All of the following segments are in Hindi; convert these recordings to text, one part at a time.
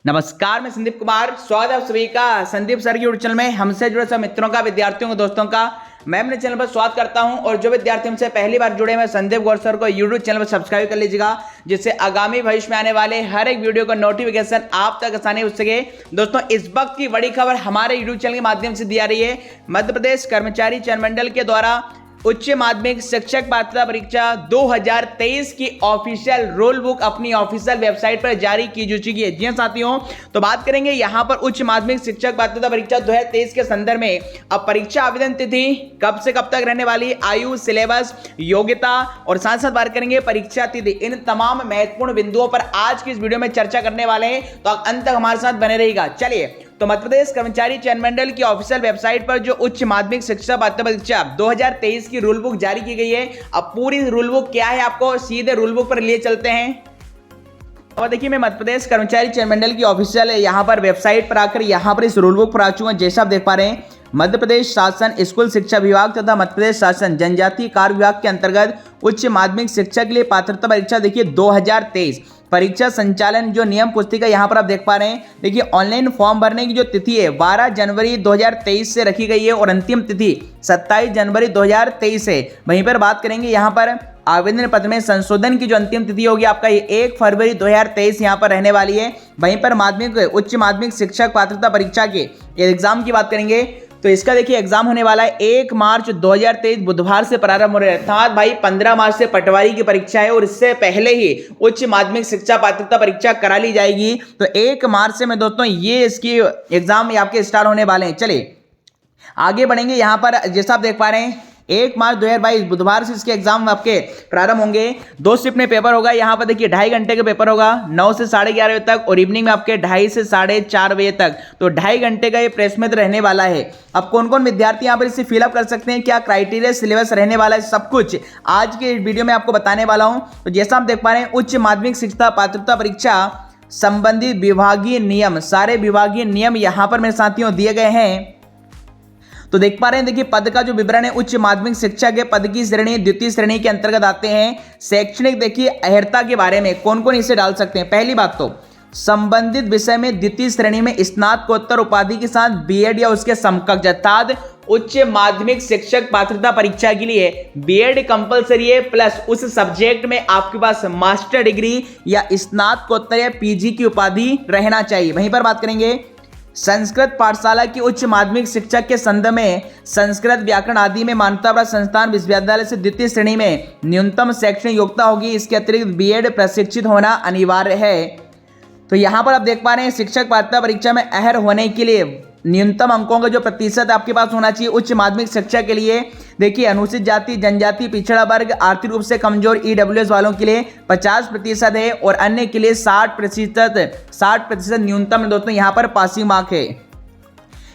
नमस्कार, मैं संदीप कुमार। स्वागत है आप सभी का संदीप सर की यूट्यूब चैनल में। हमसे जुड़े सब मित्रों का, विद्यार्थियों को, दोस्तों का मैं अपने चैनल पर स्वागत करता हूं। और जो विद्यार्थी हमसे पहली बार जुड़े हैं, संदीप गौर सर को यूट्यूब चैनल पर सब्सक्राइब कर लीजिएगा, जिससे आगामी भविष्य में आने वाले हर एक वीडियो का नोटिफिकेशन आप तक आसानी हो सके। दोस्तों, इस वक्त की बड़ी खबर हमारे यूट्यूब चैनल के माध्यम से दी जा रही है। मध्य प्रदेश कर्मचारी चयन मंडल के द्वारा उच्च माध्यमिक शिक्षक पात्रता परीक्षा 2023 की ऑफिशियल रूल बुक अपनी ऑफिशियल वेबसाइट पर जारी की जा चुकी है। जी हां साथियों, तो बात करेंगे यहां पर उच्च माध्यमिक शिक्षक पात्रता परीक्षा 2023 के संदर्भ में। अब परीक्षा आवेदन तिथि कब से कब तक रहने वाली, आयु, सिलेबस, योग्यता और साथ साथ बात करेंगे परीक्षा तिथि। इन तमाम महत्वपूर्ण बिंदुओं पर आज की इस वीडियो में चर्चा करने वाले हैं, तो अंत तक हमारे साथ बने रहिएगा। चलिए, तो मध्य प्रदेश कर्मचारी चयन मंडल की ऑफिशियल वेबसाइट पर जो उच्च माध्यमिक शिक्षा पात्रता परीक्षा 2023 की रूल बुक जारी की गई है। अब पूरी रूल बुक क्या है, आपको सीधे रूल बुक पर लिए चलते हैं। और देखिए, मैं मध्य प्रदेश कर्मचारी चयन मंडल की ऑफिशियल यहाँ पर वेबसाइट पर आकर यहाँ पर इस रूल बुक पर आ चुका हूं। जैसा आप देख पा रहे हैं, मध्य प्रदेश शासन स्कूल शिक्षा विभाग तथा मध्य प्रदेश शासन जनजातीय कार्य विभाग के अंतर्गत उच्च माध्यमिक शिक्षा के लिए पात्रता परीक्षा देखिए 2023 परीक्षा संचालन जो नियम पुस्तिका यहाँ पर आप देख पा रहे हैं। देखिए, ऑनलाइन फॉर्म भरने की जो तिथि है 12 जनवरी 2023 से रखी गई है और अंतिम तिथि 27 जनवरी 2023 है। वहीं पर बात करेंगे यहाँ पर आवेदन पत्र में संशोधन की जो अंतिम तिथि होगी आपका ये 1 फरवरी 2023 यहाँ पर रहने वाली है। वहीं पर माध्यमिक उच्च माध्यमिक शिक्षक पात्रता परीक्षा के एग्जाम की बात करेंगे तो इसका देखिए एग्जाम होने वाला है 1 मार्च 2023 बुधवार से प्रारंभ हो रहा है। अर्थात भाई 15 मार्च से पटवारी की परीक्षा है और इससे पहले ही उच्च माध्यमिक शिक्षा पात्रता परीक्षा करा ली जाएगी। तो 1 मार्च से मैं दोस्तों ये इसकी एग्जाम आपके स्टार्ट होने वाले हैं। चलिए आगे बढ़ेंगे। यहाँ पर जैसा आप देख पा रहे हैं 1 मार्च 2022 बुधवार से इसके एग्जाम आपके प्रारंभ होंगे। 2 शिफ्ट में पेपर होगा। यहाँ पर देखिए 2.5 घंटे का पेपर होगा 9 से 11:30 बजे तक और इवनिंग में आपके 2:30 से 4:30 बजे तक। तो 2.5 घंटे का ये प्रेस में रहने वाला है। अब कौन कौन विद्यार्थी यहाँ पर इसे फिलअप कर सकते हैं, क्या क्राइटेरिया सिलेबस रहने वाला है, सब कुछ आज के वीडियो में आपको बताने वाला हूँ। तो जैसा आप देख पा रहे हैं, उच्च माध्यमिक शिक्षा पात्रता परीक्षा संबंधित विभागीय नियम, सारे विभागीय नियम यहाँ पर मेरे साथियों दिए गए हैं। तो देख पा रहे हैं, देखिए पद का जो विवरण है, उच्च माध्यमिक शिक्षा के पद की श्रेणी द्वितीय श्रेणी के अंतर्गत आते हैं। शैक्षणिक देखिए अर्हता के बारे में कौन कौन इसे डाल सकते हैं। पहली बात तो संबंधित विषय में द्वितीय श्रेणी में स्नातकोत्तर उपाधि के साथ बीएड या उसके समकक्ष, अर्थात उच्च माध्यमिक शिक्षक पात्रता परीक्षा के लिए बीएड कंपलसरी है, प्लस उस सब्जेक्ट में आपके पास मास्टर डिग्री या स्नातकोत्तर या पीजी की उपाधि रहना चाहिए। वहीं पर बात करेंगे संस्कृत पाठशाला की उच्च माध्यमिक शिक्षक के संदर्भ में संस्कृत व्याकरण आदि में मान्यता प्राप्त संस्थान विश्वविद्यालय से द्वितीय श्रेणी में न्यूनतम शैक्षणिक योग्यता होगी। इसके अतिरिक्त बीएड प्रशिक्षित होना अनिवार्य है। तो यहाँ पर आप देख पा रहे हैं, शिक्षक पात्रता परीक्षा में अहर होने के लिए न्यूनतम अंकों का जो प्रतिशत आपके पास होना चाहिए उच्च माध्यमिक शिक्षा के लिए। देखिए, अनुसूचित जाति, जनजाति, पिछड़ा वर्ग, आर्थिक रूप से कमजोर ईडब्ल्यूएस वालों के लिए 50% है और अन्य के लिए 60% न्यूनतम दोस्तों यहाँ पर पासिंग मार्क है।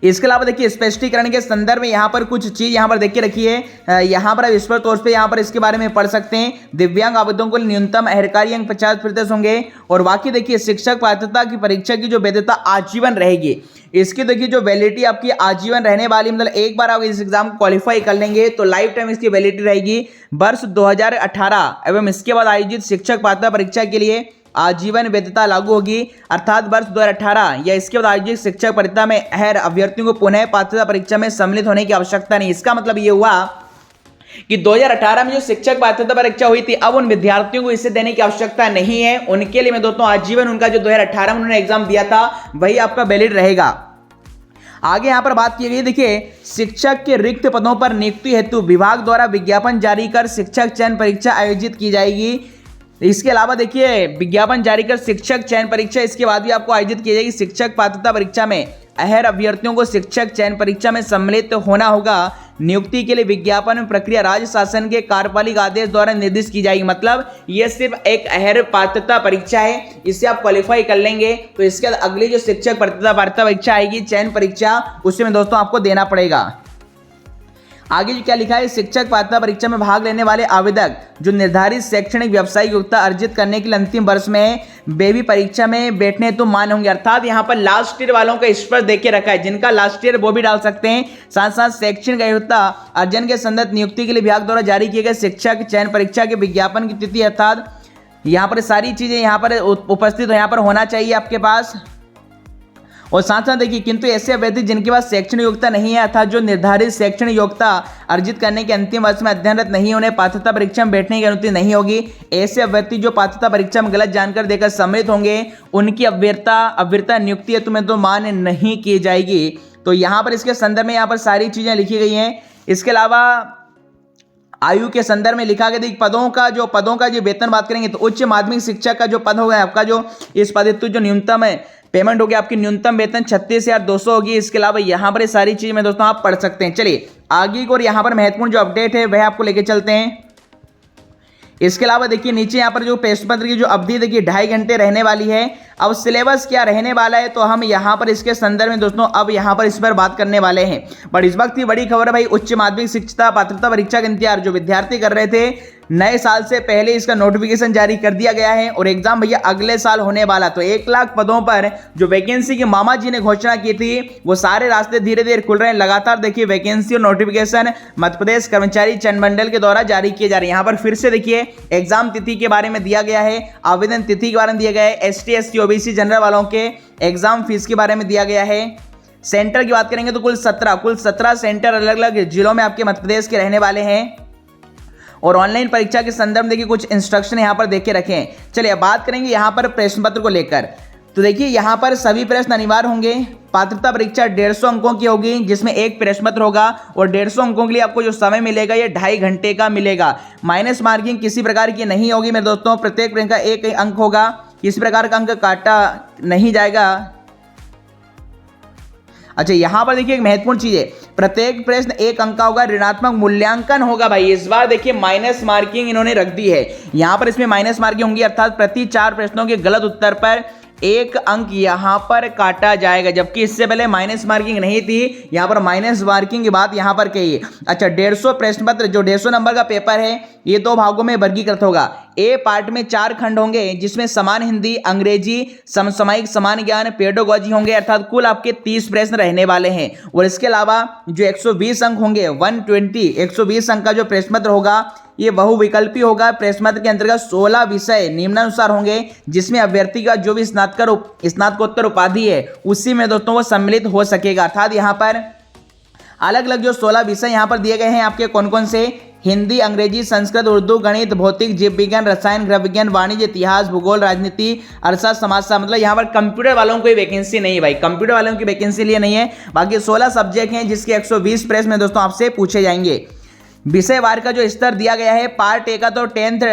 इसके अलावा देखिए स्पष्टीकरण के संदर्भ में यहाँ पर कुछ चीज यहाँ पर देखिए रखी है। यहाँ पर आप इस पर तौर पे यहाँ पर इसके बारे में पढ़ सकते हैं। दिव्यांग आवेदकों को न्यूनतम अहरकारी अंक 50% होंगे और बाकी देखिए शिक्षक पात्रता की परीक्षा की जो वैधता आजीवन रहेगी। इसकी देखिए जो वैलिडिटी आपकी आजीवन रहने वाली, मतलब एक बार आप इस एग्जाम को क्वालिफाई कर लेंगे तो लाइफ टाइम इसकी वैलिडिटी रहेगी। वर्ष 2018 एवं इसके बाद आयोजित शिक्षक पात्रता परीक्षा के लिए आजीवन वैधता लागू होगी। अर्थात वर्ष 2018 या इसके बाद आयोजित शिक्षक परीक्षा में अहर अभ्यर्थियों को पुनः पात्रता परीक्षा में सम्मिलित होने की आवश्यकता नहीं। इसका मतलब ये हुआ कि 2018 में जो शिक्षक पात्रता परीक्षा हुई थी, अब उन विद्यार्थियों को इसे देने की आवश्यकता नहीं है। उनके लिए मैं दोस्तों आजीवन उनका जो 2018 में उन्होंने एग्जाम दिया था वही आपका वैलिड रहेगा। आगे यहाँ पर बात की गई, देखिए शिक्षक के रिक्त पदों पर नियुक्ति हेतु विभाग द्वारा विज्ञापन जारी कर शिक्षक चयन परीक्षा आयोजित की जाएगी। इसके अलावा देखिए विज्ञापन जारी कर शिक्षक चयन परीक्षा इसके बाद भी आपको आयोजित की जाएगी। शिक्षक पात्रता परीक्षा में अहर अभ्यर्थियों को शिक्षक चयन परीक्षा में सम्मिलित होना होगा। नियुक्ति के लिए विज्ञापन प्रक्रिया राज्य शासन के कार्यपालिक आदेश द्वारा निर्दिष्ट की जाएगी। मतलब ये सिर्फ एक अहर पात्रता परीक्षा है, इससे आप क्वालिफाई कर लेंगे तो इसके बाद अगली जो शिक्षक पात्रता परीक्षा आएगी चयन परीक्षा, उससे में दोस्तों आपको देना पड़ेगा। आगे क्या लिखा है, शिक्षक पात्रता परीक्षा में भाग लेने वाले आवेदक जो निर्धारित शैक्षणिक व्यावसायिक योग्यता अर्जित करने के लिए अंतिम वर्ष में वे भी परीक्षा में बैठने तो मान्य होंगे। अर्थात यहाँ पर लास्ट ईयर वालों का इस पर देखे रखा है, जिनका लास्ट ईयर वो भी डाल सकते हैं। साथ साथ शैक्षणिक योग्यता अर्जन के संदर्भ नियुक्ति के लिए विभाग द्वारा जारी किए गए शिक्षक चयन परीक्षा के विज्ञापन की तिथि, अर्थात यहाँ पर सारी चीजें यहाँ पर उपस्थित यहाँ पर होना चाहिए आपके पास। और साथ साथ देखिए किंतु ऐसे अभ्यर्थी जिनके पास शैक्षणिक योग्यता नहीं है अर्थात जो निर्धारित शैक्षणिक योग्यता अर्जित करने के अंतिम वर्ष में अध्ययनरत नहीं, उन्हें पात्रता परीक्षा में बैठने की अनुमति नहीं होगी। ऐसे अभ्यर्थी जो पात्रता परीक्षा में गलत जानकारी देकर सम्मिलित होंगे उनकी अभ्यर्थता नियुक्ति हेतु में तो मान्य नहीं की जाएगी। तो यहाँ पर इसके संदर्भ में यहाँ पर सारी चीजें लिखी गई हैं। इसके अलावा आयु के संदर्भ में लिखा गया देखिए पदों का जो वेतन बात करेंगे तो उच्च माध्यमिक शिक्षक का जो पद होगा आपका जो इस पद हेतु जो न्यूनतम है पेमेंट होगी आपकी न्यूनतम वेतन 36,200 होगी। इसके अलावा यहाँ पर ये सारी चीजें में दोस्तों आप पढ़ सकते हैं। चलिए आगे को और यहाँ पर महत्वपूर्ण जो अपडेट है वह आपको लेके चलते हैं। इसके अलावा देखिए नीचे यहाँ पर जो प्रश्न पत्र की जो अवधि देखिए 2.5 घंटे रहने वाली है। अब सिलेबस क्या रहने वाला है तो हम यहाँ पर इसके संदर्भ में दोस्तों अब यहाँ पर इस पर बात करने वाले हैं। बट इस वक्त की बड़ी खबर है भाई, उच्च माध्यमिक शिक्षा पात्रता परीक्षा का इंतजार जो विद्यार्थी कर रहे थे नए साल से पहले इसका नोटिफिकेशन जारी कर दिया गया है और एग्जाम भैया अगले साल होने वाला। तो 1 लाख पदों पर जो वैकेंसी की मामा जी ने घोषणा की थी वो सारे रास्ते धीरे धीरे खुल रहे हैं। लगातार देखिए वैकेंसी और नोटिफिकेशन मध्य प्रदेश कर्मचारी चयन मंडल के द्वारा जारी किए जा रहे हैं। यहाँ पर फिर से देखिए एग्जाम तिथि के बारे में दिया गया है, आवेदन तिथि के बारे में दिया गया है, ST SC OBC जनरल वालों के एग्जाम फीस के बारे में दिया गया है। सेंटर की बात करेंगे तो कुल 17 सेंटर अलग अलग जिलों में आपके मध्य प्रदेश के रहने वाले हैं। और ऑनलाइन परीक्षा के संदर्भ में देखिए कुछ इंस्ट्रक्शन यहाँ पर देखे रखे हैं। चलिए अब बात करेंगे यहाँ पर प्रश्न पत्र को लेकर। तो देखिए यहाँ पर सभी प्रश्न अनिवार्य होंगे। पात्रता परीक्षा 150 अंकों की होगी जिसमें एक प्रश्न पत्र होगा और 150 अंकों के लिए आपको जो समय मिलेगा ये 2.5 घंटे का मिलेगा। माइनस मार्किंग किसी प्रकार की नहीं होगी मेरे दोस्तों। प्रत्येक प्रश्न का एक अंक होगा, किसी प्रकार का अंक काटा नहीं जाएगा। अच्छा यहाँ पर देखिए एक महत्वपूर्ण चीज है, प्रत्येक प्रश्न 1 अंक का होगा, ऋणात्मक मूल्यांकन होगा भाई। इस बार देखिए माइनस मार्किंग इन्होंने रख दी है। यहाँ पर इसमें माइनस मार्किंग होंगी अर्थात प्रति 4 प्रश्नों के गलत उत्तर पर 1 अंक यहाँ पर काटा जाएगा, जबकि इससे पहले माइनस मार्किंग नहीं थी। यहाँ पर माइनस मार्किंग की बात यहाँ पर कही है। अच्छा 150 प्रश्न पत्र जो 150 नंबर का पेपर है ये 2 भागों में वर्गीकृत होगा। ए पार्ट में 4 खंड होंगे जिसमें समान हिंदी, अंग्रेजी, समसामयिक, समान ज्ञान, पेडोगॉजी होंगे अर्थात कुल आपके 30 प्रश्न रहने वाले हैं। और इसके अलावा जो 120 अंक होंगे 120 अंक का जो प्रश्न पत्र होगा ये बहुविकल्पी होगा। प्रश्न पत्र के अंतर्गत 16 विषय निम्नानुसार होंगे जिसमें अभ्यर्थी का जो भी स्नातकोत्तर उपाधि है उसी में दोस्तों वो सम्मिलित हो सकेगा। अर्थात यहाँ पर अलग अलग जो 16 विषय यहाँ पर दिए गए हैं आपके कौन कौन से, हिंदी, अंग्रेजी, संस्कृत, उर्दू, गणित, भौतिक, जीव विज्ञान, रसायन, गृह विज्ञान, वाणिज्य, इतिहास, भूगोल, राजनीति, अर्थशास्त्र, समाजशास्त्र। मतलब यहाँ पर कंप्यूटर वालों को वैकेंसी नहीं है भाई, कंप्यूटर वालों की वैकेंसी लिए नहीं है। बाकी 16 सब्जेक्ट हैं जिसके 120 प्रश्न में दोस्तों आपसे पूछे जाएंगे। विषयवार का जो स्तर दिया गया है पार्ट ए का तो 10th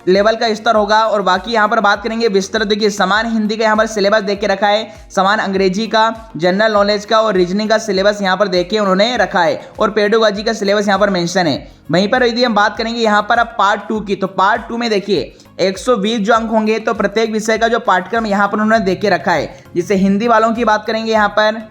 लेवल का स्तर होगा। और बाकी यहाँ पर बात करेंगे विस्तार देखिए समान हिंदी का यहाँ पर सिलेबस देख के रखा है, समान अंग्रेजी का, जनरल नॉलेज का और रीजनिंग का सिलेबस यहाँ पर देख के उन्होंने रखा है और पेडोगॉजी का सिलेबस यहाँ पर मेंशन है। वहीं पर यदि हम बात करेंगे यहाँ पर अब पार्ट 2 की, तो पार्ट 2 में देखिए 120 जो अंक होंगे तो प्रत्येक विषय का जो पाठ्यक्रम यहाँ पर उन्होंने देख के रखा है। जिससे हिंदी वालों की बात करेंगे यहाँ पर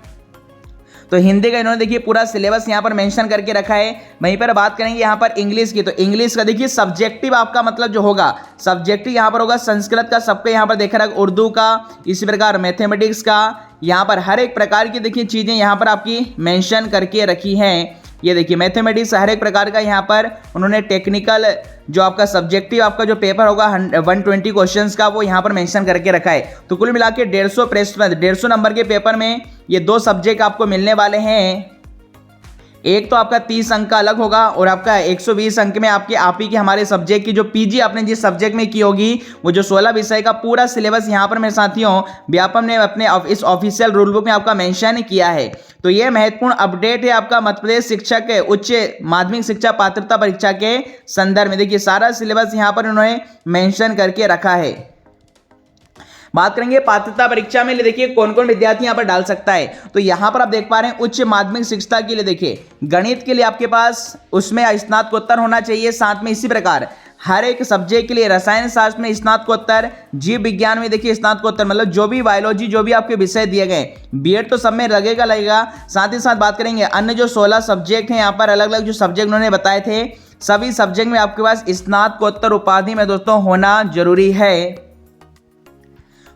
तो हिंदी का इन्होंने देखिए पूरा सिलेबस यहाँ पर मेंशन करके रखा है। वहीं पर बात करेंगे यहाँ पर इंग्लिश की, तो इंग्लिश का देखिए सब्जेक्टिव आपका मतलब जो होगा सब्जेक्टिव यहाँ पर होगा। संस्कृत का सबको यहाँ पर देखा रहा, उर्दू का, इसी प्रकार मैथमेटिक्स का, यहाँ पर हर एक प्रकार की देखिए चीज़ें यहाँ पर आपकी मेंशन करके रखी हैं। ये देखिए मैथमेटिक्स हर एक प्रकार का यहाँ पर उन्होंने टेक्निकल जो आपका सब्जेक्टिव आपका जो पेपर होगा 120 क्वेश्चंस का वो यहाँ पर मेंशन करके रखा है। तो कुल मिला के 150 प्रश्न 150 नंबर के पेपर में ये 2 सब्जेक्ट आपको मिलने वाले हैं। एक तो आपका 30 अंक का अलग होगा और आपका 120 अंक में आपके आप ही के हमारे सब्जेक्ट की जो पीजी आपने जिस सब्जेक्ट में की होगी वो जो 16 विषय का पूरा सिलेबस यहाँ पर मेरे साथियों व्यापम ने अपने इस ऑफिशियल रूल बुक में आपका मेंशन किया है। तो ये महत्वपूर्ण अपडेट है आपका मध्य प्रदेश शिक्षक उच्च माध्यमिक शिक्षा पात्रता परीक्षा के संदर्भ में। देखिए सारा सिलेबस यहाँ पर उन्होंने मेंशन करके रखा है। बात करेंगे पात्रता परीक्षा में देखिए कौन कौन विद्यार्थी यहाँ पर डाल सकता है। तो यहाँ पर आप देख पा रहे हैं उच्च माध्यमिक शिक्षा के लिए देखिए गणित के लिए आपके पास उसमें स्नातकोत्तर होना चाहिए। साथ में इसी प्रकार हर एक सब्जेक्ट के लिए रसायन शास्त्र में स्नातकोत्तर, जीव विज्ञान में देखिए स्नातकोत्तर, मतलब जो भी बायोलॉजी जो भी आपके विषय दिए गए बीएड तो सब में लगेगा। साथ ही साथ बात करेंगे अन्य जो 16 सब्जेक्ट हैं यहाँ पर अलग अलग जो सब्जेक्ट उन्होंने बताए थे सभी सब्जेक्ट में आपके पास स्नातकोत्तर उपाधि में दोस्तों होना जरूरी है।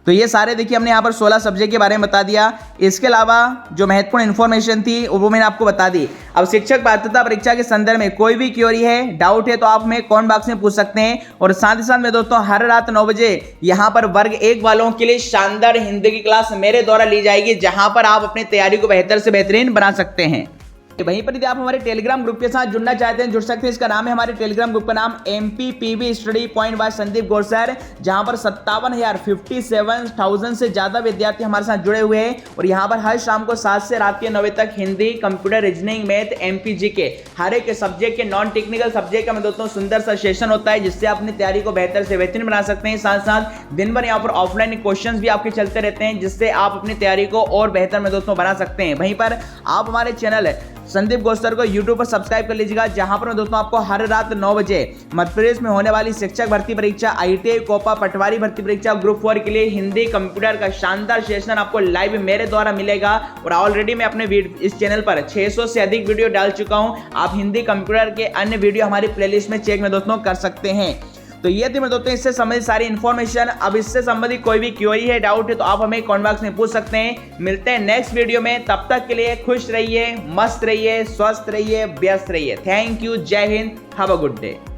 तो ये सारे देखिए हमने यहाँ पर 16 सब्जेक्ट के बारे में बता दिया। इसके अलावा जो महत्वपूर्ण इन्फॉर्मेशन थी वो मैंने आपको बता दी। अब शिक्षक पात्रता परीक्षा के संदर्भ में कोई भी क्वेरी है, डाउट है तो आप हमें कमेंट बॉक्स में पूछ सकते हैं। और साथ ही साथ में दोस्तों हर रात 9 बजे यहाँ पर वर्ग 1 वालों के लिए शानदार हिंदी की क्लास मेरे द्वारा ली जाएगी, जहां पर आप अपनी तैयारी को बेहतर से बेहतरीन बना सकते हैं। वहीं पर यदि आप हमारे टेलीग्राम ग्रुप के साथ जुड़ना चाहते हैं जुड़ सकते हैं। इसका नाम है, हमारे टेलीग्राम ग्रुप का नाम MPPB study point by Sandeep Gaur sir, जहां पर 57,000 से ज्यादा विद्यार्थी हमारे साथ जुड़े हुए हैं। और यहां पर हर शाम को 7 से रात के 9 बजे तक Hindi, computer, reasoning, math, MPG के हर एक सब्जेक्ट के नॉन टेक्निकल सब्जेक्ट का दोस्तों सुंदर सा सेशन होता है, जिससे आप अपनी तैयारी को बेहतर से बेहतरीन बना सकते हैं। साथ साथ दिन भर यहाँ पर ऑफलाइन क्वेश्चन भी आपके चलते रहते हैं, जिससे आप अपनी तैयारी को और बेहतर में दोस्तों बना सकते हैं। वहीं पर आप हमारे चैनल संदीप गौरसर को यूट्यूब पर सब्सक्राइब कर लीजिएगा, जहां पर दोस्तों आपको हर रात 9 बजे मध्य प्रदेश में होने वाली शिक्षक भर्ती परीक्षा, ITI, कोपा, पटवारी भर्ती परीक्षा, ग्रुप 4 के लिए हिंदी, कंप्यूटर का शानदार सेशन आपको लाइव मेरे द्वारा मिलेगा। और ऑलरेडी मैं अपने इस चैनल पर 600 से अधिक वीडियो डाल चुका हूं। आप हिंदी, कंप्यूटर के अन्य वीडियो हमारी प्लेलिस्ट में चेक में दोस्तों कर सकते हैं। तो ये थी मेरे दोस्तों इससे संबंधित सारी इन्फॉर्मेशन। अब इससे संबंधित कोई भी क्वेरी है, डाउट है तो आप हमें कमेंट बॉक्स में पूछ सकते हैं। मिलते हैं नेक्स्ट वीडियो में, तब तक के लिए खुश रहिए, मस्त रहिए, स्वस्थ रहिए, व्यस्त रहिए। थैंक यू, जय Hind, have a good day.